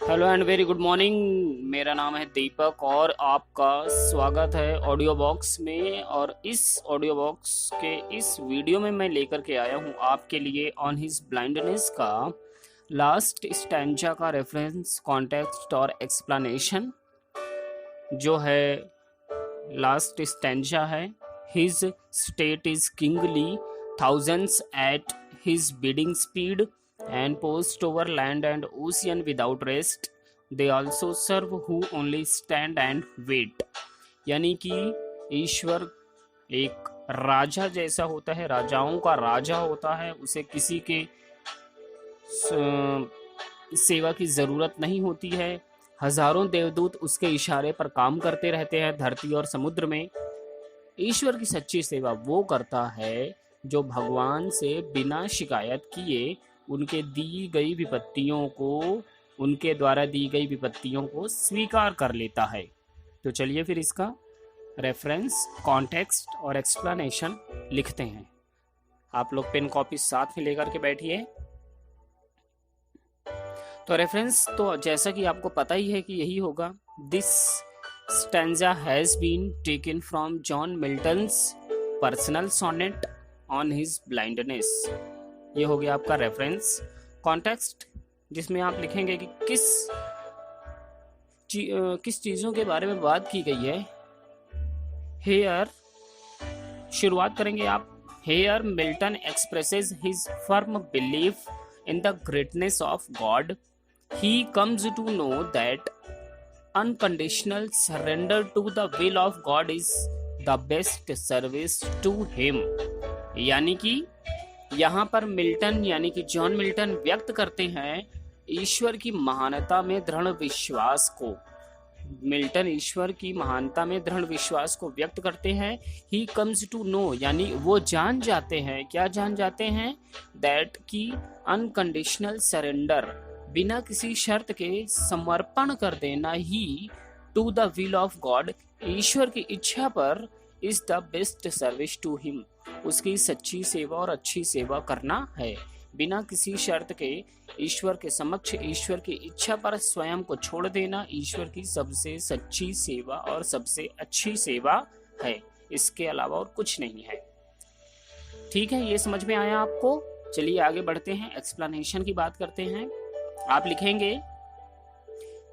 Hello and very good morning. मेरा नाम है दीपक और आपका स्वागत है ऑडियो बॉक्स में। और इस ऑडियो बॉक्स के इस वीडियो में मैं लेकर के आया हूँ आपके लिए ऑन हिज ब्लाइंडनेस का लास्ट स्टैंजा का रेफरेंस, कॉन्टेक्स्ट और एक्सप्लेनेशन। जो है लास्ट स्टैंजा है, his state is kingly, thousands at his bidding speed and post over land and ocean without rest. They also serve who only stand and wait. यानी कि ईश्वर एक राजा जैसा होता है, राजाओं का राजा होता है। उसे किसी के सेवा की जरूरत नहीं होती है। हजारों देवदूत उसके इशारे पर काम करते रहते हैं धरती और समुद्र में। ईश्वर की सच्ची सेवा वो करता है जो भगवान से बिना शिकायत किए उनके द्वारा दी गई विपत्तियों को स्वीकार कर लेता है। तो चलिए फिर इसका रेफरेंस, कॉन्टेक्स्ट और एक्सप्लेनेशन लिखते हैं। आप लोग पेन कॉपी साथ में लेकर के बैठिए। तो रेफरेंस तो जैसा कि आपको पता ही है कि यही होगा। This stanza has been taken from John Milton's personal sonnet on his blindness. ये हो गया आपका रेफरेंस। कॉन्टेक्स्ट, जिसमें आप लिखेंगे कि किस चीज़ों के बारे में बात की गई है। हेयर, शुरुआत करेंगे आप। Here Milton expresses his firm belief in the greatness of God. He comes to know that unconditional surrender to the will of God is the best service to him. यानी कि यहाँ पर मिल्टन यानी कि John Milton व्यक्त करते हैं ईश्वर की महानता में दृढ़ विश्वास को। मिल्टन ईश्वर की महानता में दृढ़ विश्वास को व्यक्त करते हैं। ही कम्स टू नो यानी वो जान जाते हैं। क्या जान जाते हैं? दैट की अनकंडीशनल सरेंडर, बिना किसी शर्त के समर्पण कर देना ही, to the will of God, ईश्वर की इच्छा पर, is the best service to him, उसकी सच्ची सेवा और अच्छी सेवा करना है। बिना किसी शर्त के ईश्वर के समक्ष ईश्वर की इच्छा पर स्वयं को छोड़ देना ईश्वर की सबसे सच्ची सेवा और सबसे अच्छी सेवा है। इसके अलावा और कुछ नहीं है। ठीक है, ये समझ में आया आपको? चलिए आगे बढ़ते हैं, एक्सप्लेनेशन की बात करते हैं। आप लिखेंगे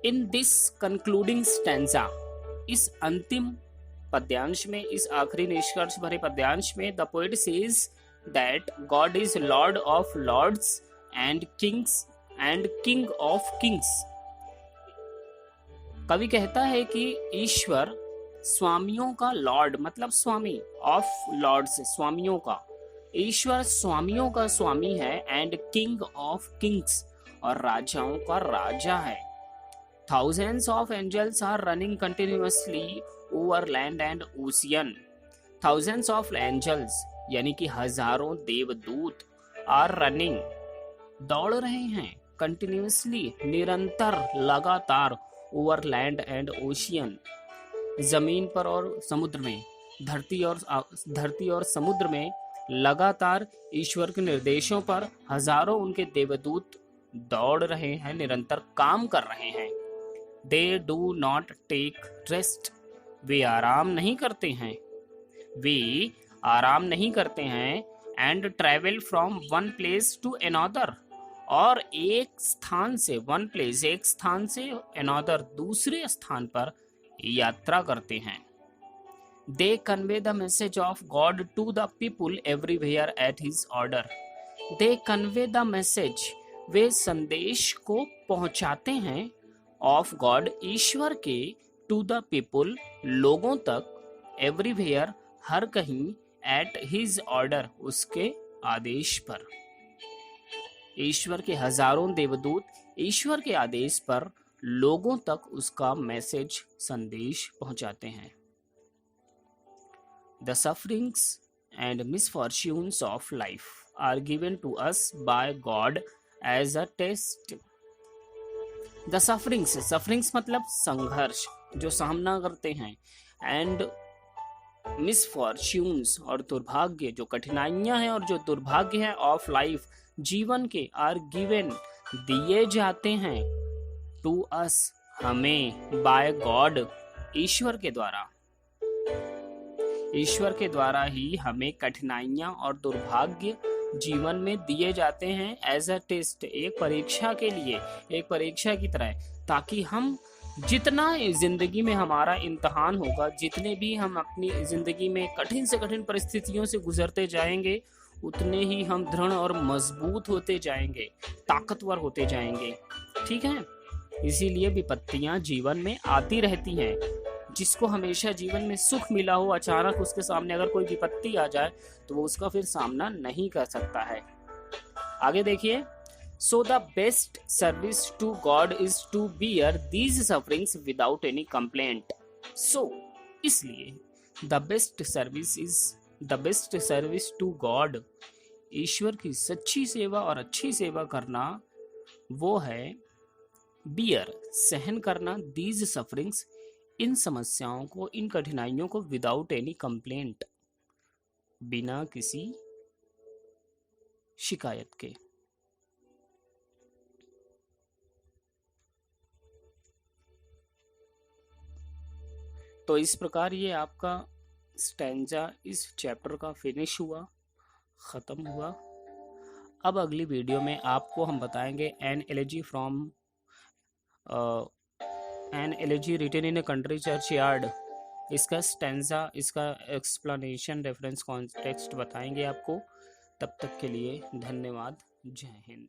इन दिस कंक्लूडिंग स्टैंजा, इस अंतिम पद्यांश में, इस आखिरी निष्कर्ष भरे पद्यांश में, the poet says that God is Lord of Lords and King of Kings. कवि कहता है कि ईश्वर स्वामियों का लॉर्ड, मतलब स्वामी, ऑफ लॉर्ड्स स्वामियों का, ईश्वर स्वामियों का स्वामी है, एंड किंग ऑफ किंग्स, और राजाओं का राजा है। Thousands of angels are running continuously over land and ocean. Thousands of angels यानी कि हजारों देवदूत, आर रनिंग, दौड़ रहे हैं, कंटिन्यूसली, निरंतर, लगातार, ओवर लैंड एंड ओशियन, जमीन पर और समुद्र में, धरती और समुद्र में लगातार ईश्वर के निर्देशों पर हजारों उनके देवदूत दौड़ रहे हैं, निरंतर काम कर रहे हैं। They do not take rest, वे आराम नहीं करते हैं, and travel from one place to another, और एक स्थान से, वन प्लेस एक स्थान से, अनदर दूसरे स्थान पर यात्रा करते हैं। They convey the message of God to the people everywhere at his order. They convey the message, वे संदेश को पहुंचाते हैं, ऑफ गॉड, ईश्वर के, टू द पीपुल, लोगों तक, एवरीवेयर, हर कहीं, एट हिज ऑर्डर, उसके आदेश पर। ईश्वर के हजारों देवदूत ईश्वर के आदेश पर लोगों तक उसका मैसेज, संदेश पहुंचाते हैं। The sufferings and misfortunes of life are given to us by God as a test. The sufferings मतलब संघर्ष, जो सामना करते हैं, एंड मिसफॉर्च्यून्स और दुर्भाग्य, जो कठिनाइयां हैं और जो दुर्भाग्य है, ऑफ लाइफ, जीवन के, आर गिवन, दिए जाते हैं, टू अस, हमें, बाय गॉड, ईश्वर के द्वारा। ईश्वर के द्वारा ही हमें कठिनाइयां और दुर्भाग्य जीवन में दिए जाते हैं एज अ टेस्ट, एक परीक्षा के लिए, एक परीक्षा की तरह, ताकि हम जितना जिंदगी में हमारा इम्तहान होगा, जितने भी हम अपनी जिंदगी में कठिन से कठिन परिस्थितियों से गुजरते जाएंगे, उतने ही हम दृढ़ और मजबूत होते जाएंगे, ताकतवर होते जाएंगे। ठीक है, इसीलिए विपत्तियां जीवन में आती रहती हैं। जिसको हमेशा जीवन में सुख मिला हो, अचानक उसके सामने अगर कोई विपत्ति आ जाए तो वो उसका फिर सामना नहीं कर सकता है। आगे देखिए, so the best service to God is to bear these sufferings without any complaint. So इसलिए the best service to God, ईश्वर की सच्ची सेवा और अच्छी सेवा करना वो है बियर, सहन करना, दीज सफरिंग्स, इन समस्याओं को, इन कठिनाइयों को, विदाउट एनी कंप्लेंट, बिना किसी शिकायत के। तो इस प्रकार ये आपका स्टैंजा इस चैप्टर का फिनिश हुआ, खत्म हुआ। अब अगली वीडियो में आपको हम बताएंगे an elegy from an elegy written in a country churchyard, इसका स्टैंजा, इसका एक्सप्लेनेशन, रेफरेंस कॉन्टेक्स्ट बताएंगे आपको। तब तक के लिए धन्यवाद। जय हिंद।